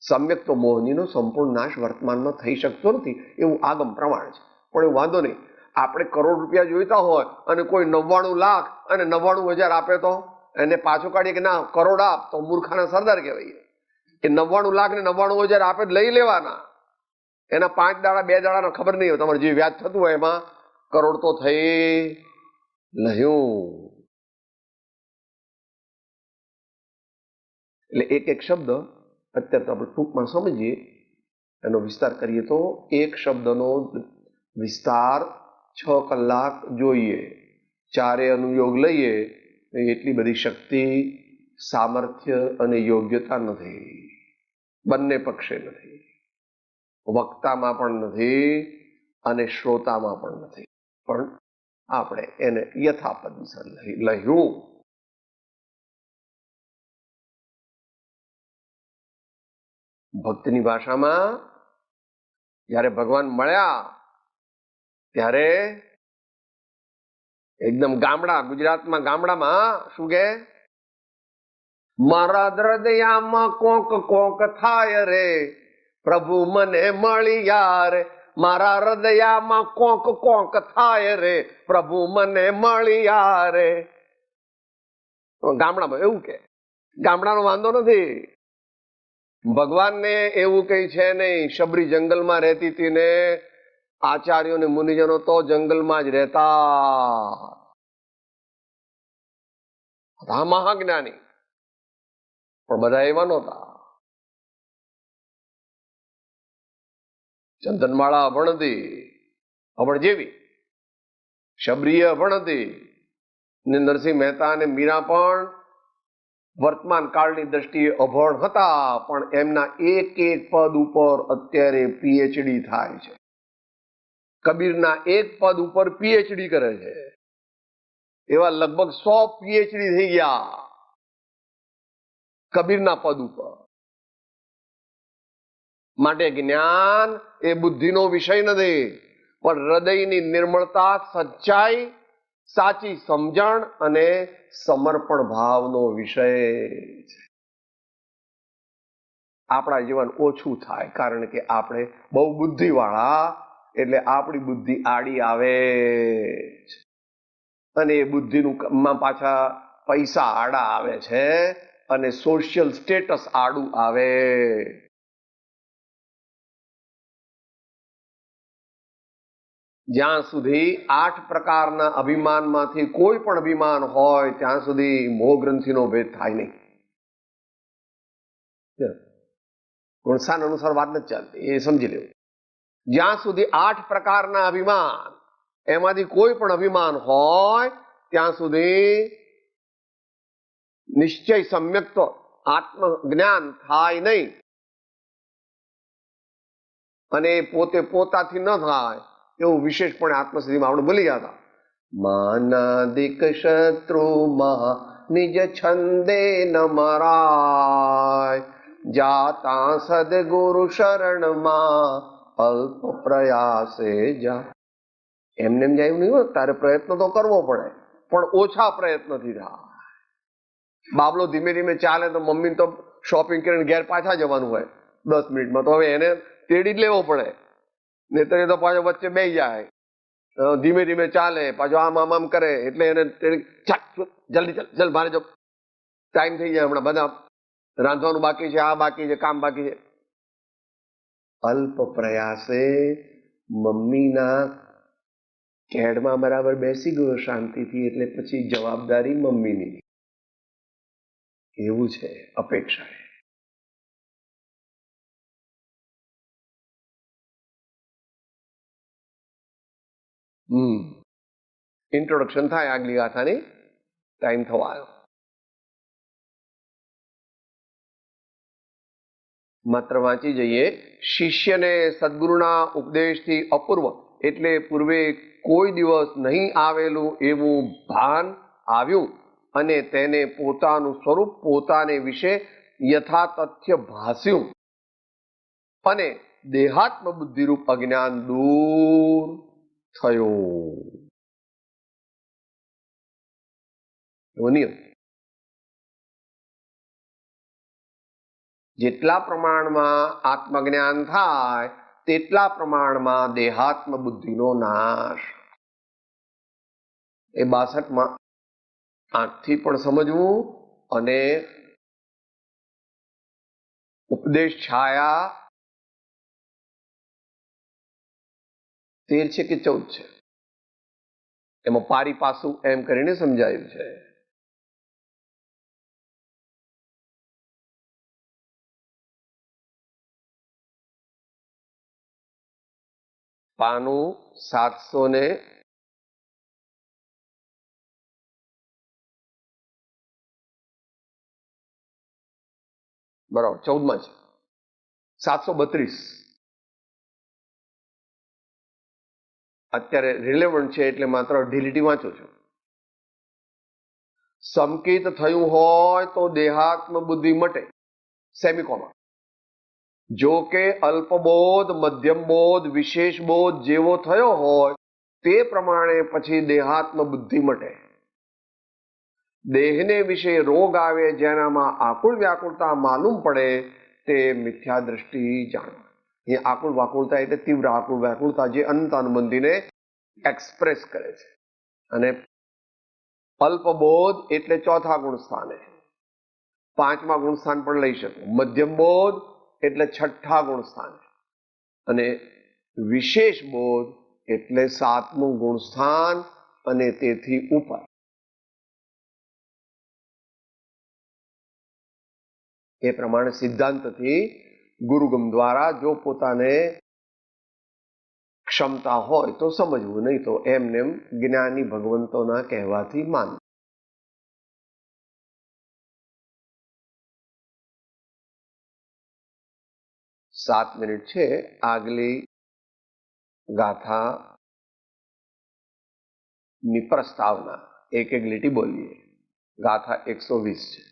સમ્યક્ત મોહનીનો સંપૂર્ણ નાશ વર્તમાનમાં થઈ શકતો નથી એવું આગમ પ્રમાણ છે. પણ એવું વાંધો નહીં. આપણે કરોડ રૂપિયા જોઈતા હોય અને કોઈ 99 લાખ અને 99,000 આપે તો એને પાછું કાઢીએ કે ના કરોડ આપ, તો મૂર્ખાના સરદાર કહેવાય. એ 99 લાખ ને 99,000 આપે લઈ લેવાના. એના 5 દાડા 2 દાડાના ખબર નહીં હોય. તમારે જે વ્યાજ થતું હોય એમાં કરોડ તો થઈ લહ્યું. એટલે એક એક શબ્દ અત્યારે તો આપણે ટૂંકમાં સમજીએ, એનો વિસ્તાર કરીએ તો એક શબ્દનો વિસ્તાર 6 કલાક જોઈએ. 4 અનુયોગ લઈએ એટલી બધી શક્તિ, સામર્થ્ય અને યોગ્યતા નથી. બંને પક્ષે નથી. વક્તામાં પણ નથી અને શ્રોતામાં પણ નથી. પણ આપણે એને યથાપદ લહ્યું. ભક્તની ભાષામાં જ્યારે ભગવાન મળ્યા ત્યારે એકદમ ગામડા, ગુજરાતમાં ગામડામાં શું કે, મારા હૃદયમાં કોક કોક થાય રે પ્રભુ મને મળ્યા રે. મારા હૃદયમાં કોક કોક થાય રે પ્રભુ મને મળ્યા રે. ગામડામાં એવું કે, ગામડાનો વાંધો નથી. ભગવાનને એવું કઈ છે નહીં. શબરી જંગલમાં રહેતી હતી ને આચાર્યો ને મુનિજનો તો જંગલમાં જ રહેતા. મહાજ્ઞાની પણ બધા એવા નહોતા. ચંદનમાળા અભણ હતી, અભણ જેવી. શબરીય અભણ હતી ને નરસિંહ મહેતા અને મીરા પણ વર્તમાન કાળની દ્રષ્ટિએ અભણ હતા. પણ એમના એક એક પદ ઉપર અત્યારે પીએચડી થાય છે. કબીરના એક પદ ઉપર પીએચડી કરે છે. એવા લગભગ 100 પીએચડી થઈ ગયા કબીરના પદ ઉપર. માટે જ્ઞાન એ બુદ્ધિનો વિષય નથી, પણ હૃદયની નિર્મળતા, સચ્ચાઈ, સાચી સમજણ અને સમર્પણ ભાવનો વિષય છે. આપણા જીવન ઓછું થાય કારણ કે આપણે બહુ બુદ્ધિવાળા, એટલે આપણી બુદ્ધિ આડી આવે છે અને એ બુદ્ધિનું પાછા પૈસા આડા આવે છે અને સોશિયલ સ્ટેટસ આડું આવે. જ્યાં સુધી 8 પ્રકારના અભિમાનમાંથી કોઈ પણ અભિમાન હોય ત્યાં સુધી મોહ ગ્રંથિનો ભેદ થાય નહીં. ગુણસાન અનુસાર વાત નથી ચાલતી, એ સમજી લેવું. જ્યાં સુધી 8 પ્રકારના અભિમાન, એમાંથી કોઈ પણ અભિમાન હોય ત્યાં સુધી નિશ્ચય સમ્યક્ત આત્મજ્ઞાન થાય નહીં. અને પોતે પોતાથી ન થાય એવું વિશેષપણે આત્મસિદ્ધિમાં આપણે બોલી ગયા હતા. માનાદિક શત્રુમાં નિજ છંદે ન મરાય, જાતા સદગુરુ શરણમાં અલ્પ પ્રયાસે જા. એમને એમ જાય નહીં હોય, તારે પ્રયત્ન તો કરવો પડે, પણ ઓછા પ્રયત્નથી થાય. બાબલો ધીમે ધીમે ચાલે તો મમ્મી તો શોપિંગ કરીને ઘેર પાછા જવાનું હોય 10 મિનિટમાં, તો હવે એને તેડી જ લેવો પડે, નહીતર એ તો પાછો વચ્ચે બેસી જાય. ધીમે ધીમે ચાલે, પાછો આમ કરે, એટલે એને જલ્દી જલ્દી ભારે જો ટાઈમ થઈ જાય. હમણાં બધા રાંધવાનું બાકી છે, આ બાકી છે, કામ બાકી છે. અલ્પ પ્રયાસે મમ્મીના કેડમાં બરાબર બેસી ગયો શાંતિથી, એટલે પછી જવાબદારી મમ્મીની. એવું છે અપેક્ષા. ઇન્ટ્રોડક્શન થાય આગલી ગાથાની, ટાઈમ થવા આવ્યો. માત્ર વાંચી જઈએ. શિષ્યને સદગુરુના ઉપદેશથી અપૂર્વ એટલે પૂર્વે કોઈ દિવસ નહીં આવેલું એવું ભાન આવ્યું, અને તેને પોતાનું સ્વરૂપ પોતાને વિશે યથાતથ્ય ભાસ્યું, અને દેહાત્મ બુદ્ધિરૂપ અજ્ઞાન દૂર થયું. એવો નિયમ. જેટલા પ્રમાણમાં આત્મજ્ઞાન થાય તેટલા પ્રમાણમાં દેહાત્મ બુદ્ધિનો નાશ. એ 62માં આંખથી પણ સમજવું, અને ઉપદેશ છાયા 13 છે કે 14 છે, એમાં પારી પાસું એમ કરીને સમજાયું છે. પાનું 700 બરાબર 14માં છે, 732. અત્યારે રિલેવન્ટ છે એટલે માત્ર અઢી લીટી વાંચું છું. સંકિત થયું હોય તો દેહાત્મ બુદ્ધિ મટે, સેમિકોમા. જો કે અલ્પબોધ, મધ્યમ બોધ, વિશેષ બોધ જેવો થયો હોય તે પ્રમાણે પછી દેહાત્મ બુદ્ધિ મટે. દેહને વિશે રોગ આવે જેનામાં આકુળ વ્યાકુળતા માલુમ પડે તે મિથ્યા દ્રષ્ટિ જાણો. એ આકુળ વ્યાકુળતા એટલે તીવ્ર આકુળ વ્યાકુળતા જે અનંત અનુબંધીને એક્સપ્રેસ કરે છે. અને અલ્પબોધ એટલે ચોથા ગુણ સ્થાને, 5મા ગુણ સ્થાન પણ લઈ શકો. મધ્યમ બોધ એટલે 6ઠ્ઠા ગુણ સ્થાને, અને વિશેષ બોધ એટલે 7મું ગુણ સ્થાન અને તેથી ઉપર. એ પ્રમાણે સિદ્ધાંતથી ગુરુગમ દ્વારા જો પોતાને ક્ષમતા હોય તો સમજવું, નહીં તો એમને જ્ઞાની ભગવંતોના કહેવાથી માનવું. સાત મિનિટ છે. આગલી ગાથાની પ્રસ્તાવના એક એક લીટી બોલીએ. ગાથા 120 છે.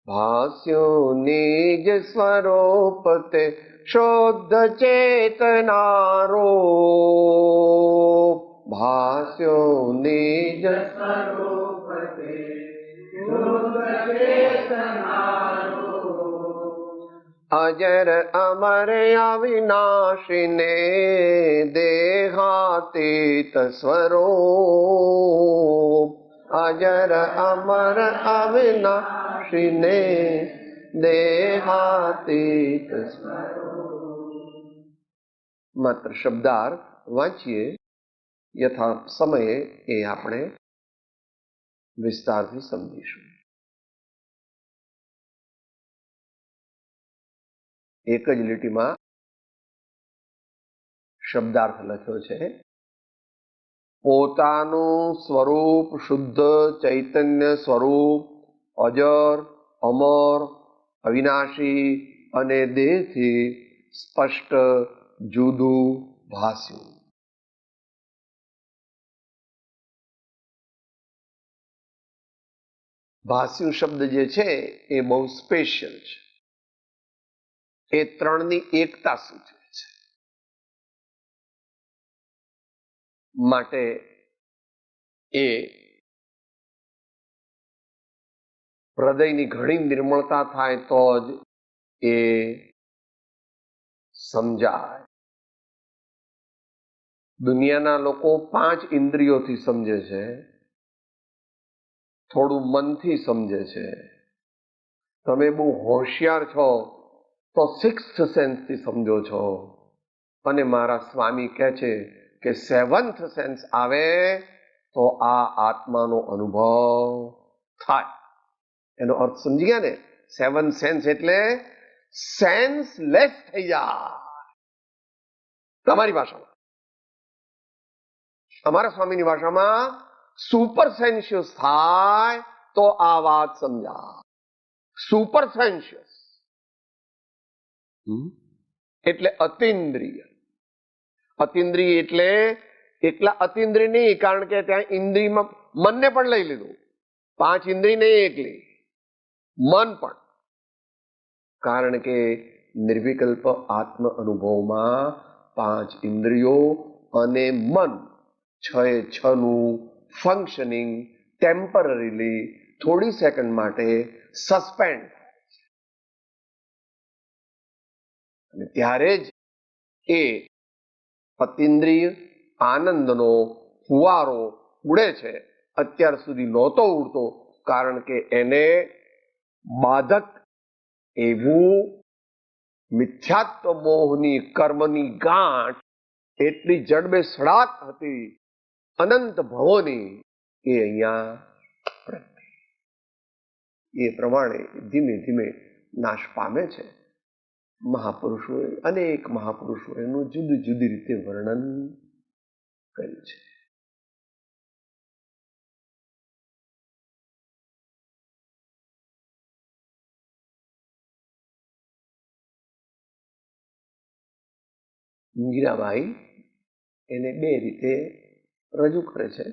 ભાસ્યો નિજ સ્વરૂપ તે શુદ્ધ ચેતનારો, ભાસ્યો નિજ સ્વરૂપ તે શુદ્ધ ચેતનારો, અજર અમર અવિનાશીને દેહાતીત સ્વરૂપ, અજર અમર અવિનાશીને દેહાતીત સ્વરૂપ. માત્ર શબ્દાર્થ વાંચીએ, યથા સમયે એ આપણે વિસ્તારથી સમજીશું. એક જ લીટીમાં શબ્દાર્થ લખ્યો છે. પોતાનું સ્વરૂપ શુદ્ધ ચૈતન્ય સ્વરૂપ, અજર અમર અવિનાશી અને દેહથી સ્પષ્ટ જુદું ભાસ્યું. ભાષ્યું શબ્દ જે છે એ બહુ સ્પેશિયલ છે. એ ત્રણની એકતા સૂચવે છે. માટે એ હૃદયની ઘણી નિર્મળતા થાય તો જ એ સમજાય. દુનિયાના લોકો 5 ઇન્દ્રિયોથી સમજે છે, થોડું મનથી સમજે છે. તમે બહુ હોશિયાર છો તો 6th સેન્સથી સમજો છો. અને મારા સ્વામી કહે છે કે 7th સેન્સ આવે તો આ આત્માનો અનુભવ થાય. એનો અર્થ સમજી ગયા ને? 7th સેન્સ એટલે સેન્સલેસ થઈ જાય. તમારી ભાષામાં, અમારા સ્વામીની ભાષામાં સુપર સેન્શિયસ થાય તો આ વાત સમજાય. સુપર સેન્શિયસ એટલે અતિન્દ્રિય. અતિન્દ્રિય એટલે એકલા અતિન્દ્રિય નહીં, કારણ કે ત્યાં ઇન્દ્રિયમાં મનને પણ લઈ લીધું. 5 ઇન્દ્રિય નહીં એકલી, મન પણ. કારણ કે નિર્વિકલ્પ આત્મ અનુભવમાં 5 ઇન્દ્રિયો અને મન 6 નું ફંક્શનિંગ ટેમ્પરરીલી થોડી સેકન્ડ માટે સસ્પેન્ડ થાય છે. અને ત્યારે જ એ અતિન્દ્રિય આનંદનો ફુવારો ઉડે છે. અત્યાર સુધી નહોતો ઉડતો, કારણ કે એને બાધક એવું મિથ્યાત્વ મોહની કર્મની ગાંઠ એટલી જડબેસડાટ હતી અનંત ભવોની, એ અહીંયા પ્રગટી. એ પ્રમાણે ધીમે ધીમે નાશ પામે છે. મહાપુરુષોએ, અનેક મહાપુરુષોએ એનું જુદી જુદી રીતે વર્ણન કર્યું છે. મીરાબાઈ એને 2 રીતે રજૂ કરે છે.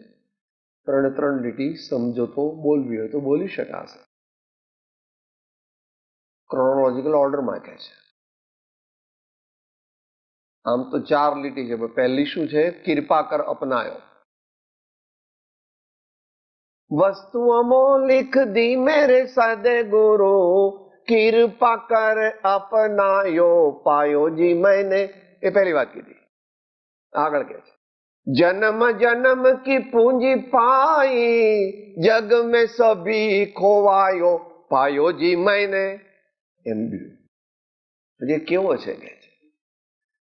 3 લીટી સમજો તો બોલવી હોય તો બોલી શકાશે. ક્રોનોલોજીકલ ઓર્ડરમાં કહે છે. આમ તો 4 લીટી છે. પહેલી શું છે? કિરપા કર અપનાયો. વસ્તુઓમાં લિખ દી મેરે સદગુરુ, કિરપા કર અપનાયો પાયો જી मैंने. એ પહેલી વાત કીધી. આગળ કે છે, जन्म जन्म की पूंजी पाई, जग में सभी खोवायो पायो जी मैंने. એમ બીજું જે કેવો છે કે છે,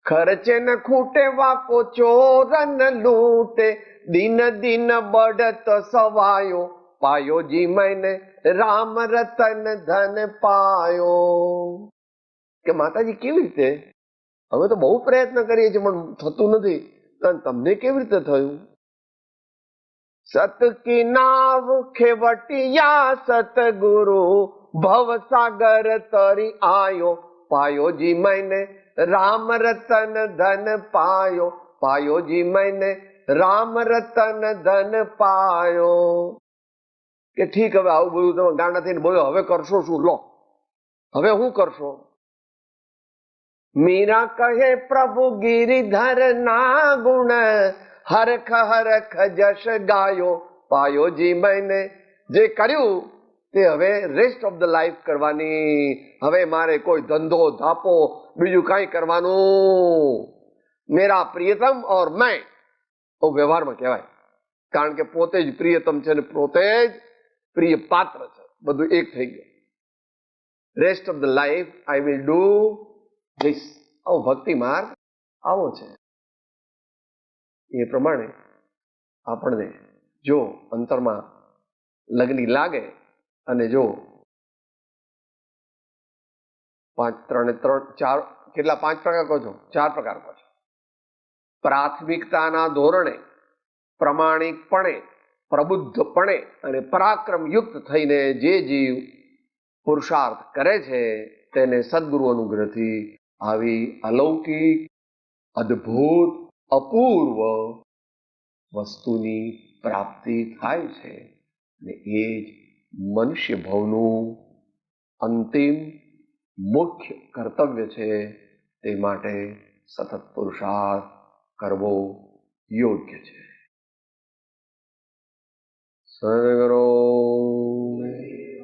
ખર્ચે ન ખૂટે વાકો ચોરન લૂટે, दिन दिन बढ़त सवायो पायो जी मैंने राम रतन धन पायो. કે માતાજી કેવી રીતે? અમે તો બહુ પ્રયત્ન કરીએ છીએ પણ થતું નથી. તમને કેવી રીતે થયું? સત કી નાવ ખેવટિયા સતગુરુ, ભવ સાગર તરી આયો પાયો જી मैंने राम रतन धन पायो पायो जी मैंने राम रतन धन पायो. કે ઠીક, હવે આવું બધું તમે ગાંડા થઈને બોલો, હવે કરશો શું? લો, હવે હું કરશો? मीरा कहे प्रभु गिरिधर ना गुण, हरख हरख जश गायो पायो जी मैंने. જે કર્યું તે હવે રેસ્ટ ઓફ ધ લાઈફ કરવાની. હવે મારે કોઈ ધંધો ધાપો બીજું કઈ કરવાનું. મેરા પ્રિયતમ ઓર મેં, વ્યવહારમાં કહેવાય, કારણ કે પોતે જ પ્રિયતમ છે ને પોતે જ પ્રિય પાત્ર છે. બધું એક થઈ ગયું. Rest of the life I will do this. આવો ભક્તિ માર્ગ આવો છે. એ પ્રમાણે આપણને જો અંતરમાં લગ્ની લાગે અને જો 5 3 4 કેટલા 5 પ્રકાર કહો છો? 4 પ્રકાર કહો છો. પ્રાથમિકતાના ધોરણે, પ્રમાણિકપણે, પ્રબુદ્ધપણે અને પરાક્રમયુક્ત થઈને જે જીવ પુરુષાર્થ કરે છે તેને સદગુરુ અનુગ્રહથી આવી અલૌકિક, અદ્ભુત, અપૂર્વ વસ્તુની પ્રાપ્તિ થાય છે. અને એ જ મનુષ્ય ભવનું અંતિમ મુખ્ય કર્તવ્ય છે, તે માટે સતત પુરુષાર્થ કરવો યોગ્ય છે. સદગુરુ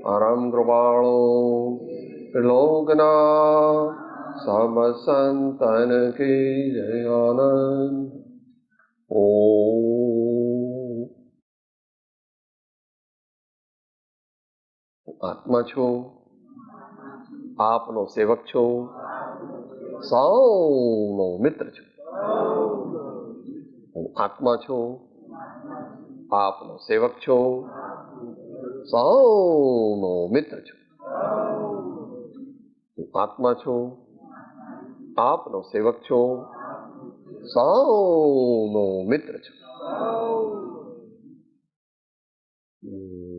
પરમ કૃપાળુ લોકનાથ સબ સંતન કી જય. આનંદ. ઓમ. આત્મા છું, આપનો સેવક છું, સૌનો મિત્ર છું. હું આત્મા છું, આપનો સેવક છું, સૌનો મિત્ર છું. હું આત્મા છું, આપનો સેવક છું, સૌનો મિત્ર છું.